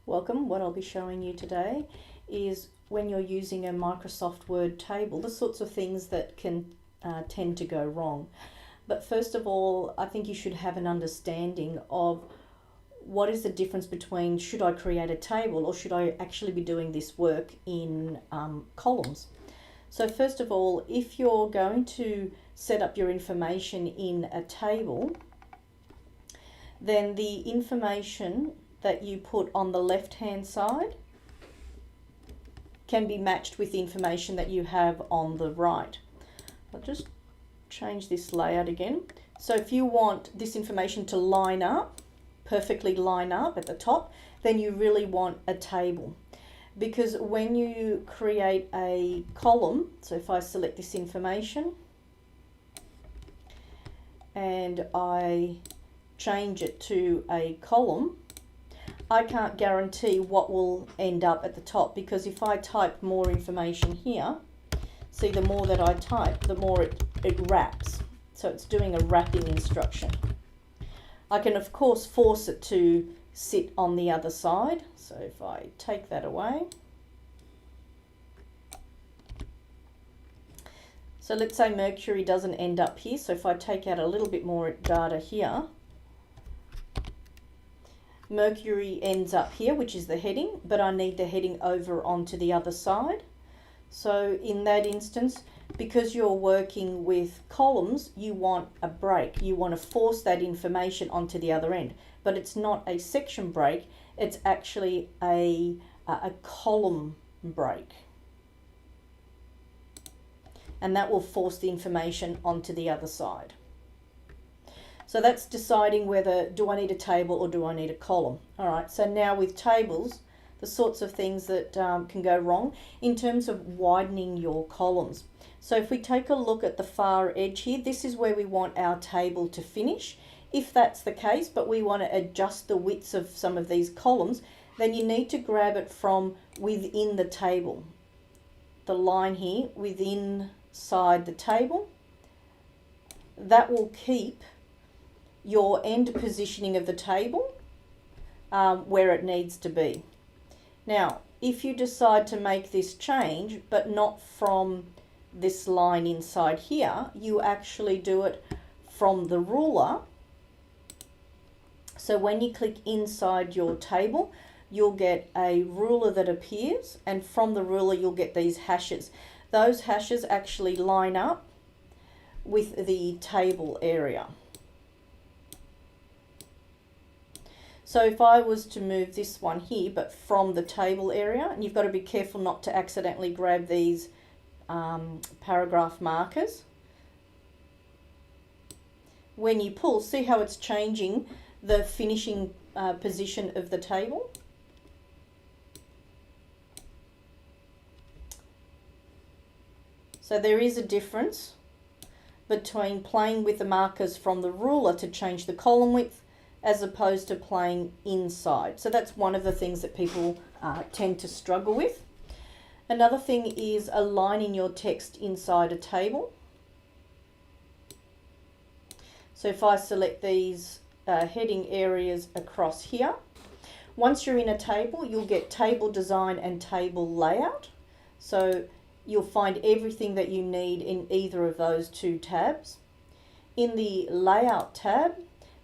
Welcome. What I'll be showing you today is when you're using a Microsoft Word table, the sorts of things that can tend to go wrong. But first of all, I think you should have an understanding of what is the difference between should I create a table or should I actually be doing this work in columns. So first of all, if you're going to set up your information in a table, then the information that you put on the left hand side can be matched with the information that you have on the right. I'll just change this layout again. So if you want this information to line up, perfectly line up at the top, then you really want a table. Because when you create a column, so if I select this information and I change it to a column, I can't guarantee what will end up at the top, because if I type more information here, see, the more that I type, the more it wraps. So it's doing a wrapping instruction. I can of course force it to sit on the other side. So if I take that away. So let's say Mercury doesn't end up here. So if I take out a little bit more data here, Mercury ends up here, which is the heading, but I need the heading over onto the other side. So in that instance, because you're working with columns, you want a break. You want to force that information onto the other end, but it's not a section break, it's actually a column break. And that will force the information onto the other side. So that's deciding whether do I need a table or do I need a column. All right, so now with tables, the sorts of things that can go wrong in terms of widening your columns. So if we take a look at the far edge here, this is where we want our table to finish. If that's the case, but we want to adjust the widths of some of these columns, then you need to grab it from within the table. The line here within inside the table, that will keep your end positioning of the table where it needs to be. Now, if you decide to make this change, but not from this line inside here, you actually do it from the ruler. So when you click inside your table, you'll get a ruler that appears, and from the ruler you'll get these hashes. Those hashes actually line up with the table area. So if I was to move this one here, but from the table area, and you've got to be careful not to accidentally grab these paragraph markers. When you pull, see how it's changing the finishing position of the table? So there is a difference between playing with the markers from the ruler to change the column width as opposed to playing inside. So that's one of the things that people tend to struggle with. Another thing is aligning your text inside a table. So if I select these heading areas across here, once you're in a table, you'll get table design and table layout. So you'll find everything that you need in either of those two tabs. In the layout tab,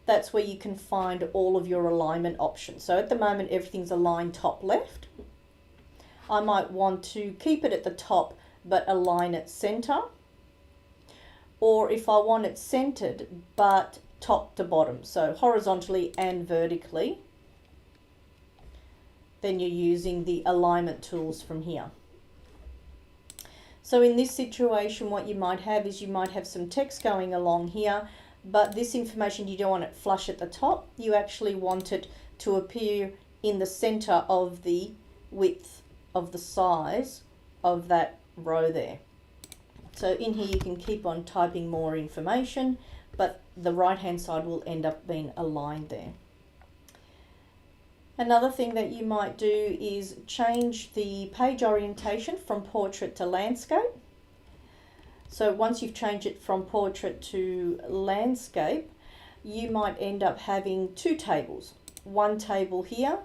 that's where you can find all of your alignment options. So at the moment, everything's aligned top left. I might want to keep it at the top, but align it center. Or if I want it centered, but top to bottom, so horizontally and vertically, then you're using the alignment tools from here. So in this situation, what you might have is you might have some text going along here, but this information, you don't want it flush at the top. You actually want it to appear in the center of the width of the size of that row there. So in here you can keep on typing more information, but the right hand side will end up being aligned there. Another thing that you might do is change the page orientation from portrait to landscape. So once you've changed it from portrait to landscape, you might end up having two tables. One table here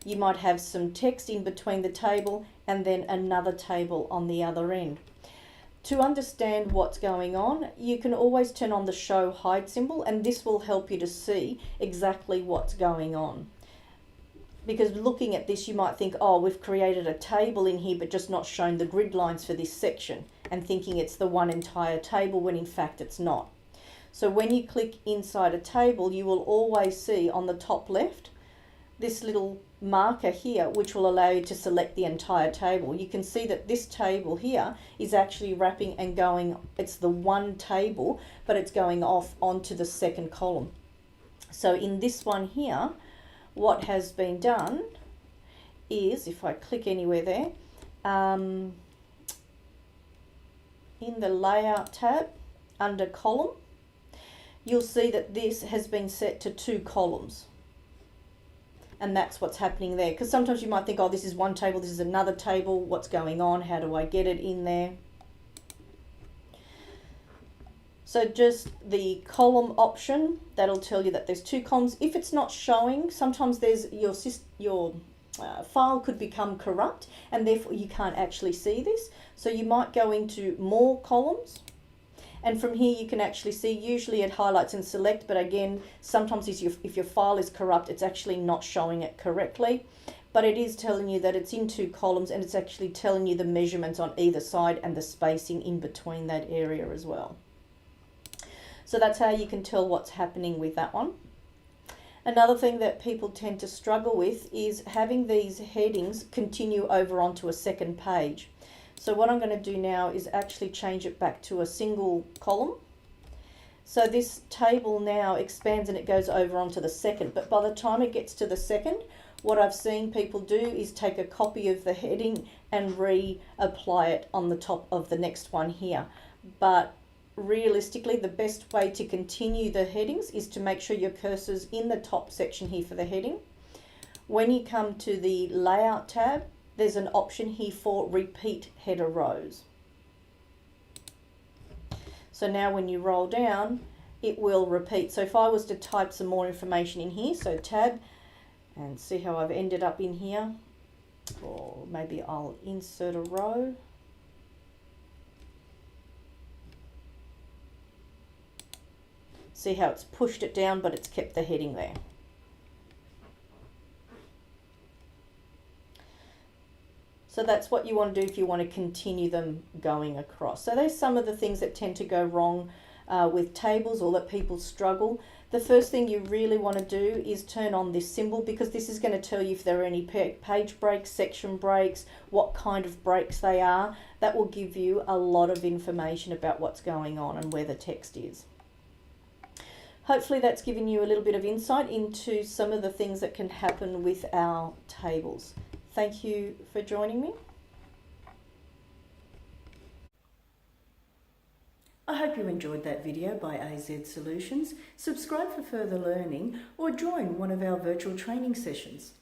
you might have some text in between the table and then another table on the other end. To understand what's going on, you can always turn on the show hide symbol, and this will help you to see exactly what's going on. Because looking at this, you might think, oh, we've created a table in here but just not shown the grid lines for this section, and thinking it's the one entire table when in fact it's not. So when you click inside a table, you will always see on the top left this little marker here, which will allow you to select the entire table. You can see that this table here is actually wrapping and going, it's the one table, but it's going off onto the second column. So in this one here, what has been done is, if I click anywhere there, in the layout tab under column, you'll see that this has been set to 2 columns. And that's what's happening there. Because sometimes you might think, oh, this is one table, this is another table. What's going on? How do I get it in there? So just the column option, that'll tell you that there's 2 columns. If it's not showing, sometimes there's your file could become corrupt and therefore you can't actually see this. So you might go into more columns. And from here you can actually see, usually it highlights and select, but again, sometimes if your file is corrupt, it's actually not showing it correctly. But it is telling you that it's in 2 columns, and it's actually telling you the measurements on either side and the spacing in between that area as well. So that's how you can tell what's happening with that one. Another thing that people tend to struggle with is having these headings continue over onto a second page. So what I'm going to do now is actually change it back to a single column. So this table now expands and it goes over onto the second, but by the time it gets to the second, what I've seen people do is take a copy of the heading and reapply it on the top of the next one here. But realistically, the best way to continue the headings is to make sure your cursor's in the top section here for the heading. When you come to the layout tab, there's an option here for repeat header rows. So now when you roll down, it will repeat. So if I was to type some more information in here, so tab, and see how I've ended up in here, or maybe I'll insert a row. See how it's pushed it down, but it's kept the heading there. So that's what you want to do if you want to continue them going across. So there's some of the things that tend to go wrong with tables, or that people struggle. The first thing you really want to do is turn on this symbol, because this is going to tell you if there are any page breaks, section breaks, what kind of breaks they are. That will give you a lot of information about what's going on and where the text is. Hopefully that's given you a little bit of insight into some of the things that can happen with our tables. Thank you for joining me. I hope you enjoyed that video by AZ Solutions. Subscribe for further learning or join one of our virtual training sessions.